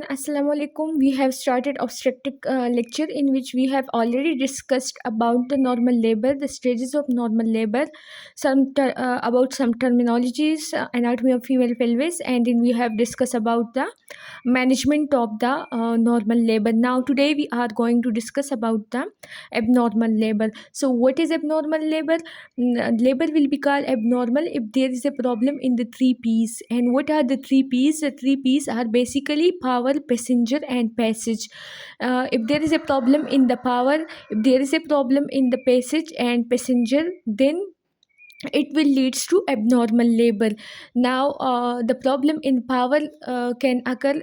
everyone, Assalamu alaikum. We have started obstetric lecture in which we have already discussed about the normal labor, the stages of normal labor, about some terminologies, anatomy of female pelvis, and then we have discussed about the management of the normal labor. Now today we are going to discuss about the abnormal labor. So what is abnormal labor? Labor will be called abnormal if there is a problem in the three P's. And what are the three P's? The three P's are basically power, passenger, and passage. If there is a problem in the power, if there is a problem in the passage and passenger, then it will leads to abnormal labor. Now the problem in power can occur.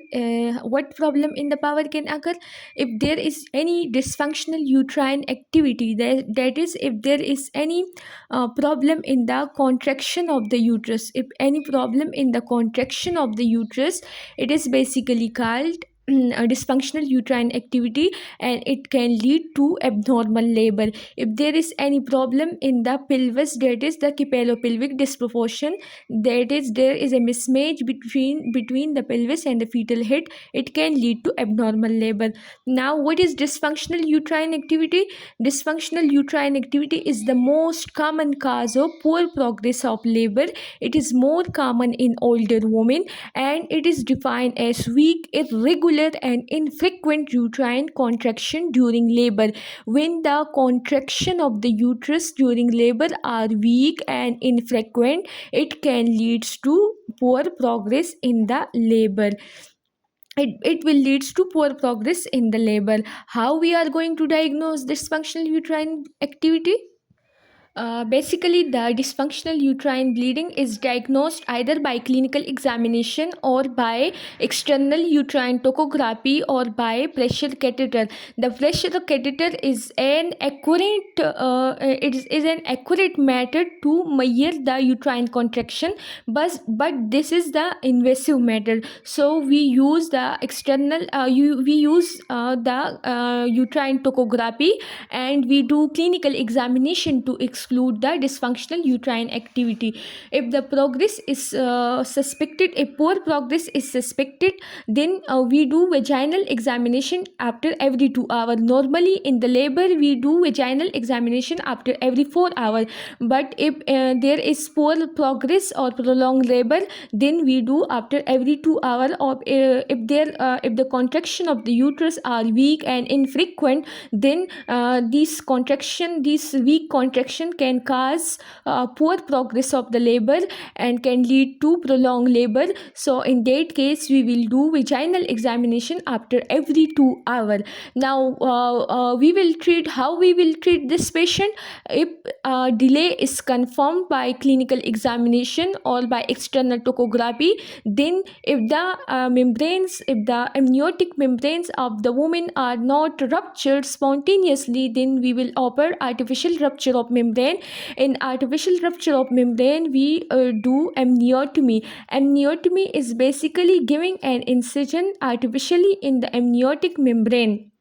What problem in the power can occur? If there is any dysfunctional uterine activity, that is, if there is any problem in the contraction of the uterus, if any problem in the contraction of the uterus, it is basically called a dysfunctional uterine activity, and it can lead to abnormal labor. If there is any problem in the pelvis, that is the capillopelvic disproportion, that is there is a mismatch between the pelvis and the fetal head, it can lead to abnormal labor. Now what is dysfunctional uterine activity? Dysfunctional uterine activity is the most common cause of poor progress of labor. It is more common in older women, and it is defined as weak, irregular, and infrequent uterine contraction during labor. When the contraction of the uterus during labor are weak and infrequent, it can lead to poor progress in the labor. It will lead to poor progress in the labor. How we are going to diagnose dysfunctional uterine activity? Basically, the dysfunctional uterine bleeding is diagnosed either by clinical examination or by external uterine topography or by pressure catheter. The pressure catheter is an accurate it is an accurate method to measure the uterine contraction, but this is the invasive method. So we use the external we use the uterine topography, and we do clinical examination to exclude the dysfunctional uterine activity. If the progress is suspected, if poor progress is suspected, then we do vaginal examination after every 2 hours. Normally in the labor we do vaginal examination after every 4 hours, but if there is poor progress or prolonged labor, then we do after every 2 hours. Or if the contraction of the uterus are weak and infrequent, then this weak contraction can cause poor progress of the labor and can lead to prolonged labor. So in that case we will do vaginal examination after every 2 hours. Now how we will treat this patient? If delay is confirmed by clinical examination or by external topography, then if the amniotic membranes of the woman are not ruptured spontaneously, then we will offer artificial rupture of membrane. In artificial rupture of membrane, we do amniotomy. Amniotomy is basically giving an incision artificially in the amniotic membrane.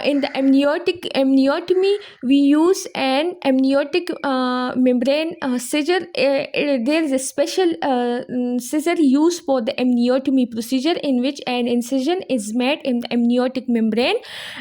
In the amniotomy, we use an amniotic membrane scissor. There is a special scissor used for the amniotomy procedure, in which an incision is made in the amniotic membrane,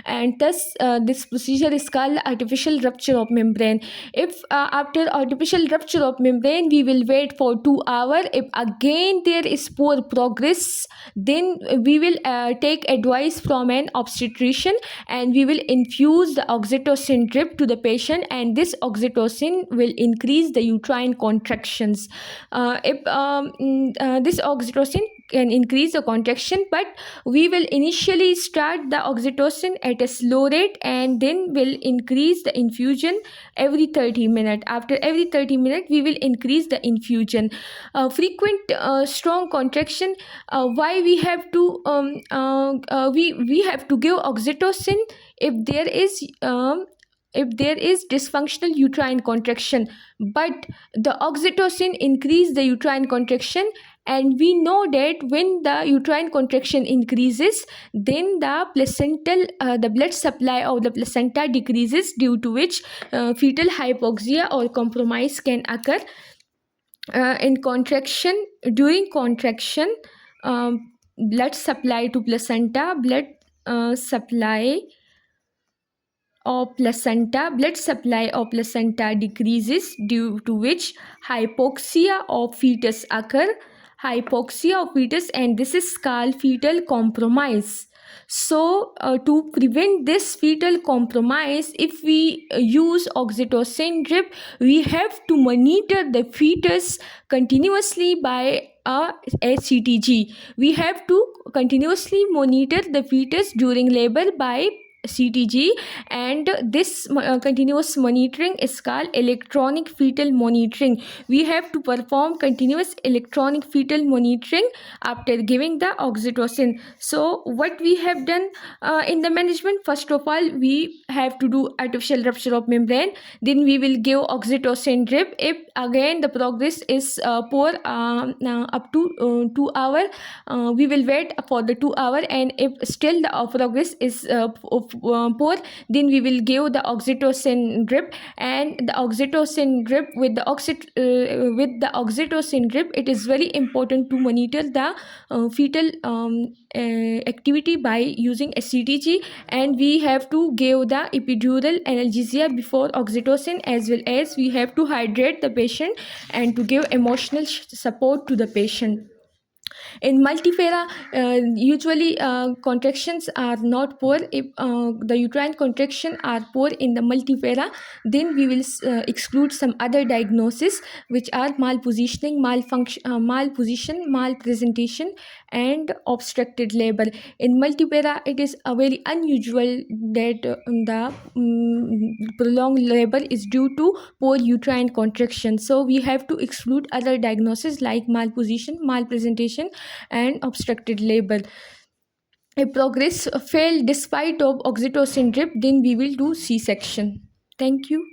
and thus this procedure is called artificial rupture of membrane. If after artificial rupture of membrane we will wait for 2 hours, if again there is poor progress, then we will take advice from an obstetrician, and we will infuse the oxytocin drip to the patient, and this oxytocin will increase the uterine contractions. This oxytocin can increase the contraction, but we will initially start the oxytocin at a slow rate, and then will increase the infusion every 30 minutes. After every 30 minutes we will increase the infusion. Frequent strong contraction, why we have to we have to give oxytocin if there is dysfunctional uterine contraction, but the oxytocin increase the uterine contraction, and we know that when the uterine contraction increases, then the blood supply of the placenta decreases, due to which fetal hypoxia or compromise can occur. During contraction, um, blood supply to placenta, blood supply of placenta decreases, due to which hypoxia of fetus occur. Hypoxia of fetus, and this is called fetal compromise. So to prevent this fetal compromise, if we use oxytocin drip, we have to monitor the fetus continuously by a CTG. We have to continuously monitor the fetus during labor by CTG, and this continuous monitoring is called electronic fetal monitoring. We have to perform continuous electronic fetal monitoring after giving the oxytocin. So what we have done in the management, first of all, we have to do artificial rupture of membrane, then we will give oxytocin drip. If again the progress is poor, up to 2 hour, we will wait for the 2 hour, and if still the progress is poor, then we will give the oxytocin drip. And the oxytocin drip, with the oxytocin drip, it is very important to monitor the fetal activity by using a CTG, and we have to give the epidural analgesia before oxytocin, as well as we have to hydrate the patient and to give emotional support to the patient. In multifera, usually contractions are not poor. If the uterine contraction are poor in the multifera, then we will exclude some other diagnoses, which are malpositioning, malposition, malpresentation, and obstructed labor. In multifera, it is very unusual that the prolonged labor is due to poor uterine contraction. So we have to exclude other diagnoses like malposition, malpresentation, and obstructed labor. If progress failed despite of oxytocin drip, then we will do C-section. Thank you.